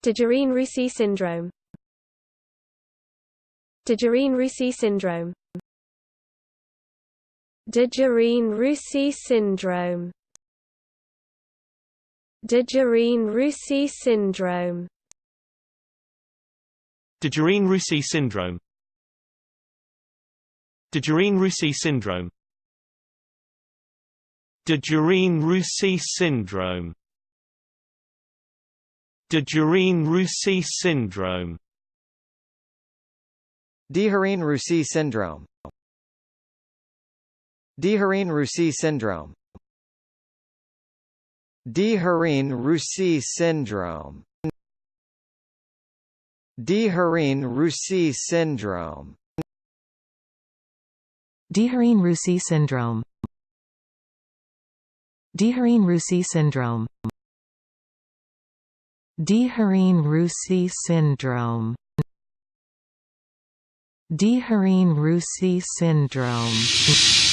Dejerine-Roussy syndrome. Dejerine-Roussy syndrome. Dejerine-Roussy syndrome. Dejerine-Roussy syndrome. Dejerine-Roussy syndrome. Dejerine-Roussy syndrome. Dejerine-Roussy syndrome. Dejerine-Roussy syndrome. Dejerine-Roussy syndrome. Dejerine-Roussy syndrome. Dejerine-Roussy syndrome. Dejerine-Roussy syndrome. Dejerine-Roussy syndrome. Dejerine-Roussy syndrome. Dejerine-Roussy syndrome. Dejerine-Roussy syndrome.